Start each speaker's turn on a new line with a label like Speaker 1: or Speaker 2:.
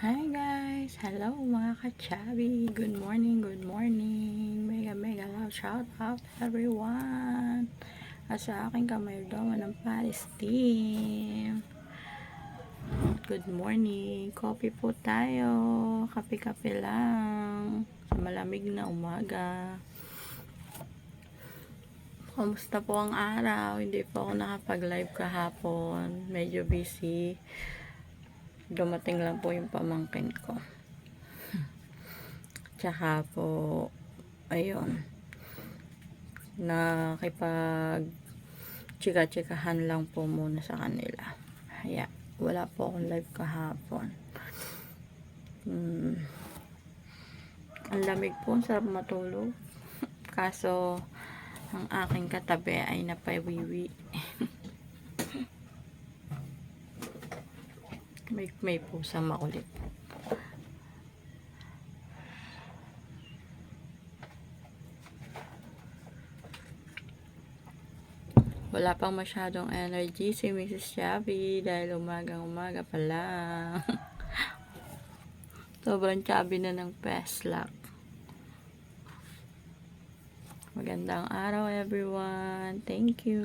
Speaker 1: Hi guys! Hello mga ka-chubby! Good morning, good morning! Mega love shout out everyone! At sa aking kamaydawa ng Paris team. Good morning! Coffee po tayo. Kape-kape lang. Sa malamig na umaga. Kamusta po ang araw? Hindi po ako nakapag-live kahapon. Medyo busy. Dumating lang po yung pamangkin ko. Tsaka po, ayun, nakipag chika-chikahan lang po muna sa kanila. Kaya, wala po akong live kahapon. Ang lamig po, sarap matulog. Kaso, ang aking katabi ay napaiwiwi. may pusang makulit. Wala pang masyadong energy si Mrs. Chubby dahil umaga pa lang. Sobrang chubby na ng peslak. Magandang araw everyone. Thank you.